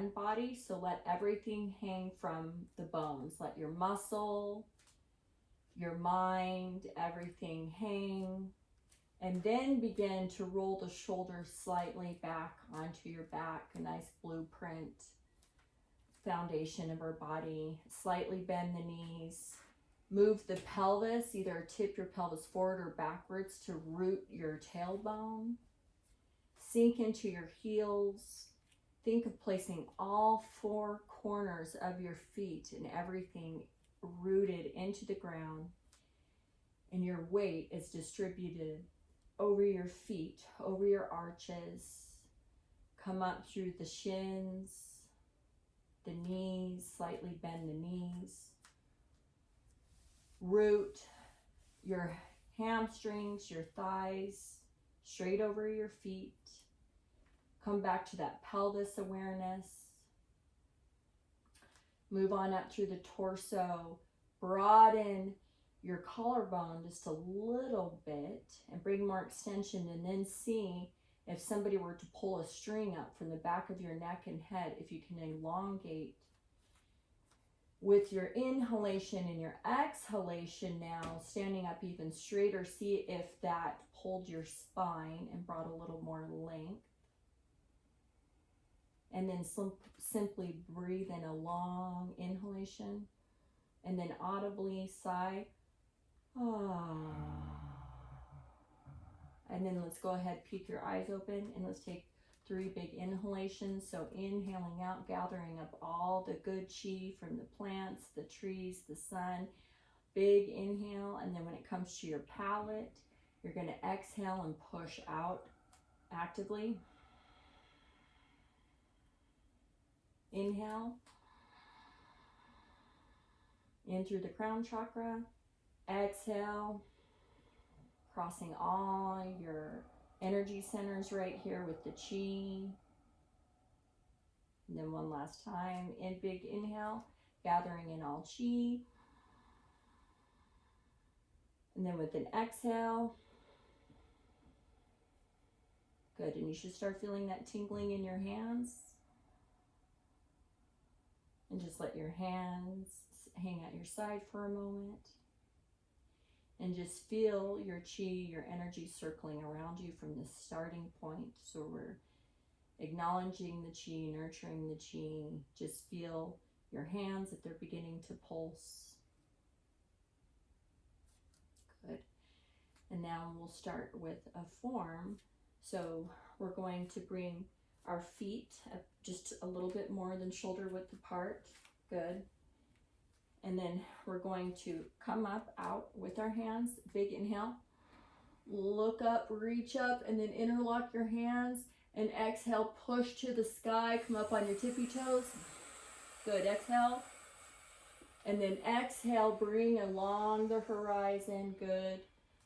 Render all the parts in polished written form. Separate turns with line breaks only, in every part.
hand body. So let everything hang from the bones. Let your muscle, your mind, everything hang. And then begin to roll the shoulders slightly back onto your back, a nice blueprint foundation of our body. Slightly bend the knees. Move the pelvis, either tip your pelvis forward or backwards to root your tailbone. Sink into your heels. Think of placing all four corners of your feet and everything rooted into the ground. And your weight is distributed over your feet, over your arches. Come up through the shins, the knees, slightly bend the knees. Root your hamstrings, your thighs, straight over your feet. Come back to that pelvis awareness. Move on up through the torso. Broaden your collarbone just a little bit and bring more extension, and then see if somebody were to pull a string up from the back of your neck and head, if you can elongate. With your inhalation and your exhalation now, standing up even straighter, see if that pulled your spine and brought a little more length. And then simply breathe in a long inhalation and then audibly sigh. Ah. And then let's go ahead, peek your eyes open, and let's take 3 big inhalations. So inhaling out, gathering up all the good chi from the plants, the trees, the sun. Big inhale, and then when it comes to your palate, you're going to exhale and push out actively. Inhale. In through the crown chakra. Exhale. Crossing all your energy centers right here with the chi. And then one last time. In big inhale. Gathering in all chi. And then with an exhale. Good. And you should start feeling that tingling in your hands. And just let your hands hang at your side for a moment. And just feel your chi, your energy circling around you from the starting point. So we're acknowledging the chi, nurturing the chi. Just feel your hands if they're beginning to pulse. Good. And now we'll start with a form. So we're going to bring our feet up just a little bit more than shoulder width apart. Good. And then we're going to come up, out with our hands. Big inhale. Look up, reach up, and then interlock your hands. And exhale, push to the sky. Come up on your tippy toes. Good. Exhale. And then exhale, bring along the horizon. Good.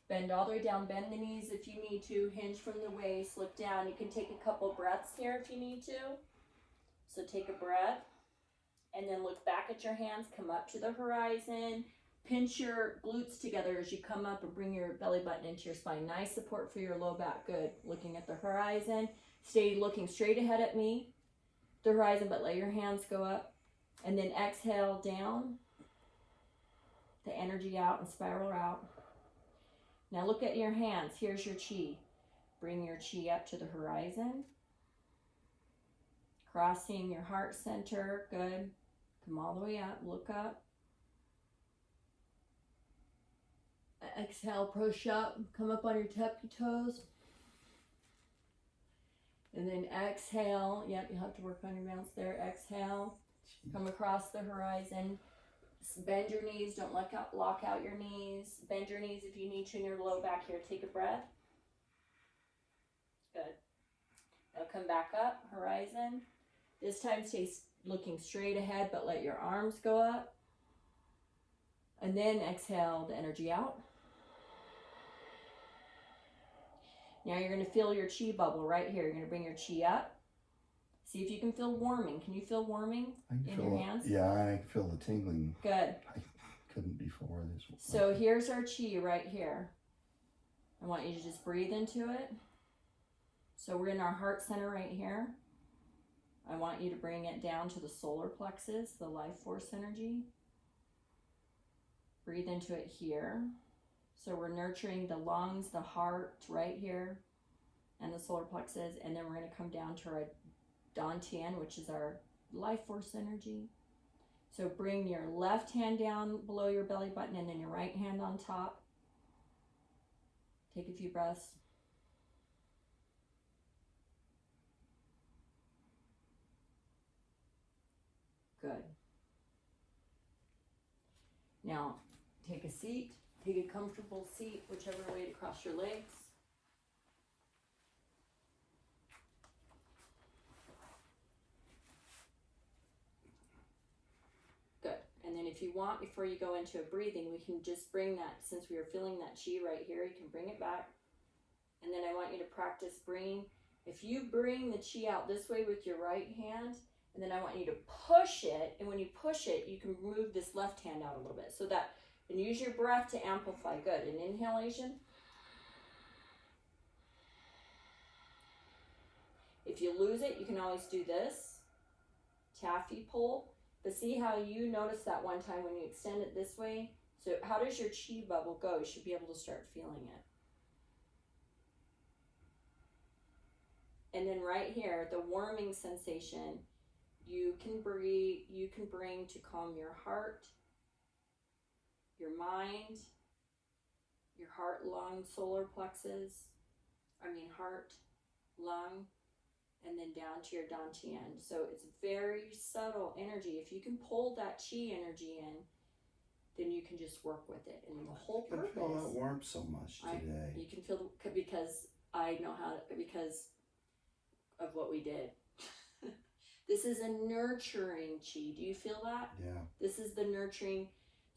Bend all the way down. Bend the knees if you need to. Hinge from the waist. Look down. You can take a couple breaths here if you need to. So take a breath. And then look back at your hands. Come up to the horizon. Pinch your glutes together as you come up and bring your belly button into your spine. Nice support for your low back. Good. Looking at the horizon. Stay looking straight ahead at me. The horizon, but let your hands go up. And then exhale down. The energy out and spiral out. Now look at your hands. Here's your chi. Bring your chi up to the horizon. Crossing your heart center. Good. Come all the way up. Look up. Exhale, push up. Come up on your tippy toes. And then exhale. Yep, you'll have to work on your bounce there. Exhale. Come across the horizon. Bend your knees. Don't lock out your knees. Bend your knees if you need to in your low back here. Take a breath. Good. Now come back up. Horizon. This time stay looking straight ahead, but let your arms go up. And then exhale the energy out. Now you're going to feel your chi bubble right here. You're going to bring your chi up. See if you can feel warming. Can you feel warming in your hands?
Yeah, I can feel the tingling.
Good.
I couldn't before this.
So here's our chi right here. I want you to just breathe into it. So we're in our heart center right here. I want you to bring it down to the solar plexus, the life force energy. Breathe into it here. So we're nurturing the lungs, the heart right here, and the solar plexus. And then we're going to come down to our dantian, which is our life force energy. So bring your left hand down below your belly button and then your right hand on top. Take a few breaths. Good. Now, take a seat. Take a comfortable seat, whichever way to cross your legs. Good. And then if you want, before you go into a breathing, we can just bring that, since we are feeling that chi right here, you can bring it back. And then I want you to practice bringing, if you bring the chi out this way with your right hand, and then I want you to push it, and when you push it, you can move this left hand out a little bit, so that, and use your breath to amplify. Good. An inhalation. If you lose it, you can always do this, taffy pull. But see how you noticed that one time when you extend it this way? So how does your chi bubble go? You should be able to start feeling it. And then right here, the warming sensation, you can bring to calm your heart, your mind, your heart, lung, solar plexus, heart, lung, and then down to your dantian. So it's very subtle energy. If you can pull that chi energy in, then you can just work with it. And the whole purpose.
I feel that warmth so much today.
You can feel, because I know how, because of what we did. This is a nurturing chi. Do you feel that?
Yeah.
This is the nurturing.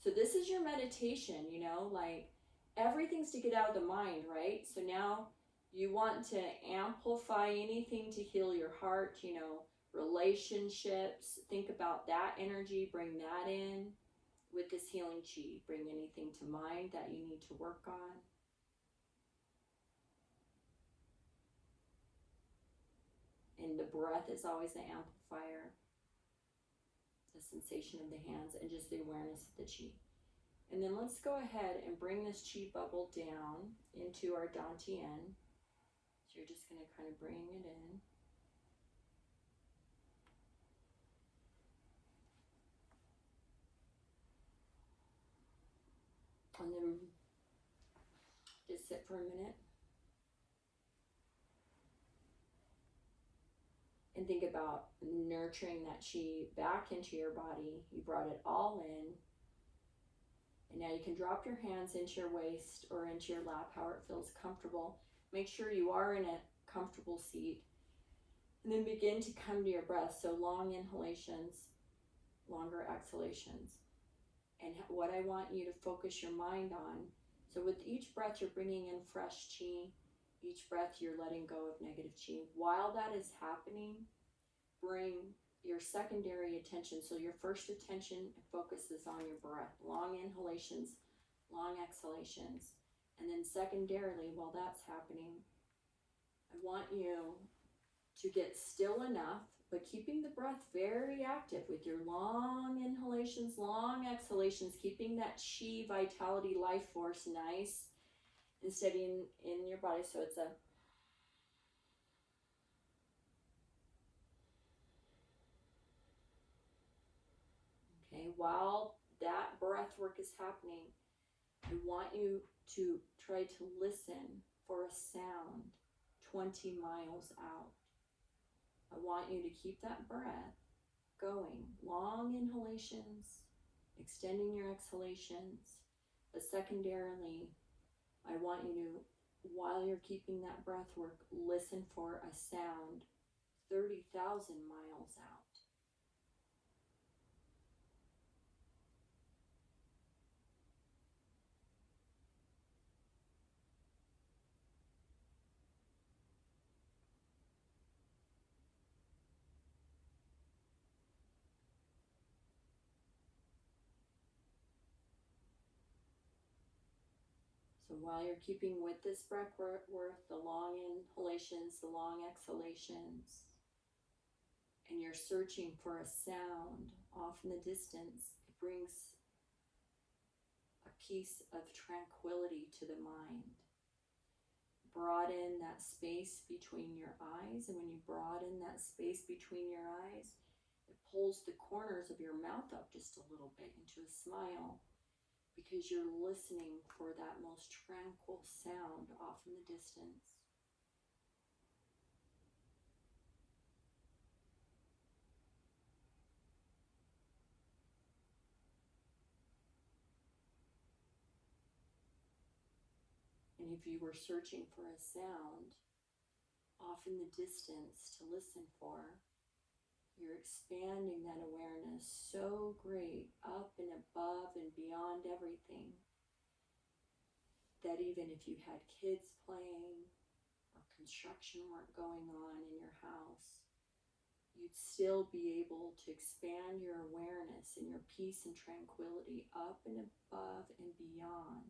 So this is your meditation, you know, like everything's to get out of the mind, right? So now you want to amplify anything to heal your heart, you know, relationships. Think about that energy, bring that in with this healing chi. Bring anything to mind that you need to work on. And the breath is always the amplifier. The sensation of the hands and just the awareness of the chi. And then let's go ahead and bring this chi bubble down into our dantian. So you're just going to kind of bring it in. And then just sit for a minute. And think about nurturing that chi back into your body. You brought it all in. And now you can drop your hands into your waist or into your lap, however it feels comfortable. Make sure you are in a comfortable seat. And then begin to come to your breath. So long inhalations, longer exhalations. And what I want you to focus your mind on. So with each breath, you're bringing in fresh chi. Each breath, you're letting go of negative chi. While that is happening, bring your secondary attention. So your first attention focuses on your breath. Long inhalations, long exhalations. And then secondarily, while that's happening, I want you to get still enough, but keeping the breath very active with your long inhalations, long exhalations, keeping that chi, vitality, life force nice and steady in your body. So it's a okay, while that breath work is happening, I want you to try to listen for a sound 20 miles out. I want you to keep that breath going. Long inhalations, extending your exhalations, but secondarily, I want you to, while you're keeping that breath work, listen for a sound 30,000 miles out. So while you're keeping with this breath work, the long inhalations, the long exhalations, and you're searching for a sound off in the distance, it brings a piece of tranquility to the mind. Broaden that space between your eyes, and when you broaden that space between your eyes, it pulls the corners of your mouth up just a little bit into a smile, because you're listening for that most tranquil sound off in the distance. And if you were searching for a sound off in the distance to listen for, you're expanding that awareness so great, up and above and beyond everything, that even if you had kids playing or construction work going on in your house, you'd still be able to expand your awareness and your peace and tranquility up and above and beyond,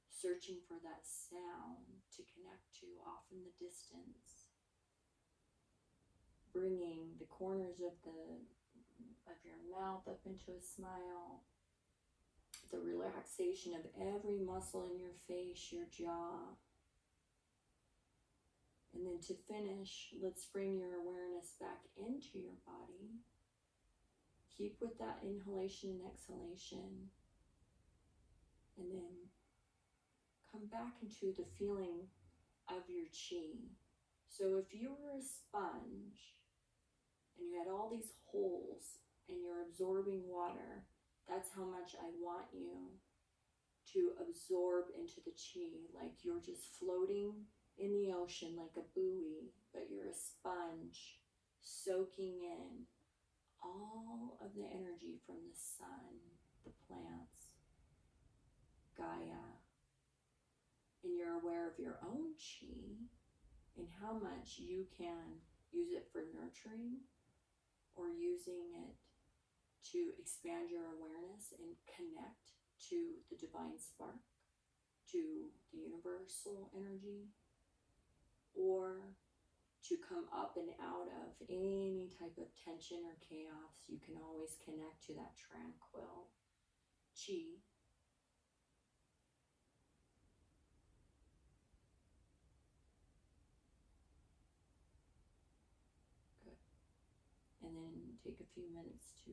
searching for that sound to connect to off in the distance, bringing the corners of your mouth up into a smile, the relaxation of every muscle in your face, your jaw. And then to finish, let's bring your awareness back into your body. Keep with that inhalation and exhalation, and then come back into the feeling of your CHEE. So if you were a sponge and you had all these holes and you're absorbing water, that's how much I want you to absorb into the CHEE, like you're just floating in the ocean like a buoy, but you're a sponge soaking in all of the energy from the sun, the plants, Gaia, and you're aware of your own CHEE and how much you can use it for nurturing or using it to expand your awareness and connect to the divine spark, to the universal energy, or to come up and out of any type of tension or chaos. You can always connect to that tranquil CHEE. Good. And then take a few minutes to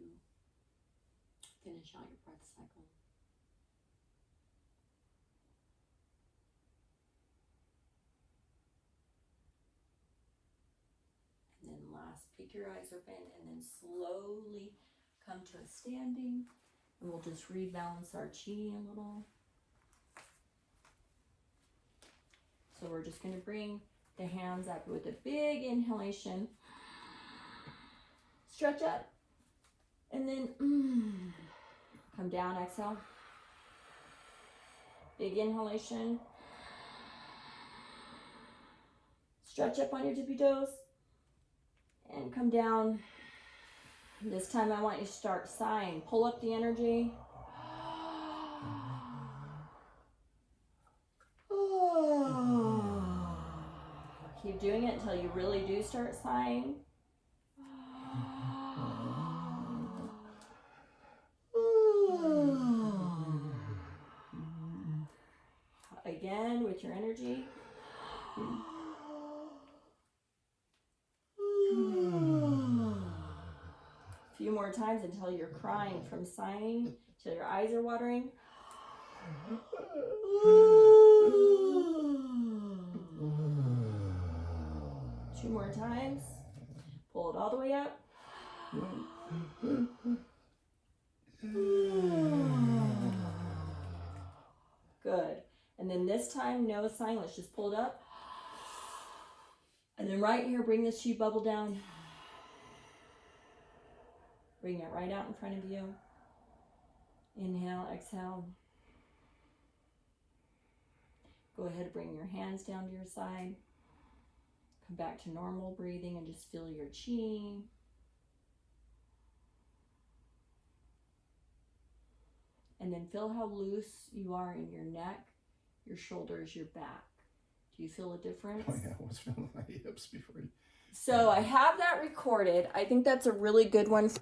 finish out your breath cycle. And then last, peek your eyes open, and then slowly come to a standing, and we'll just rebalance our CHEE a little. So we're just going to bring the hands up with a big inhalation, stretch up, and then come down, exhale. Big inhalation, stretch up on your tippy toes, and come down. This time I want you to start sighing. Pull up the energy. Keep doing it until you really do start sighing. Again with your energy. A few more times until you're crying from sighing, till your eyes are watering. Two more times. Pull it all the way up. Good. And then this time, no sighing. Let's just pull it up. And then right here, bring this CHEE bubble down. Bring it right out in front of you. Inhale, exhale. Go ahead, bring your hands down to your side. Come back to normal breathing and just feel your CHEE. And then feel how loose you are in your neck, your shoulders, your back. Do you feel a difference?
Oh yeah, I was feeling my hips before
So I have that recorded. I think that's a really good one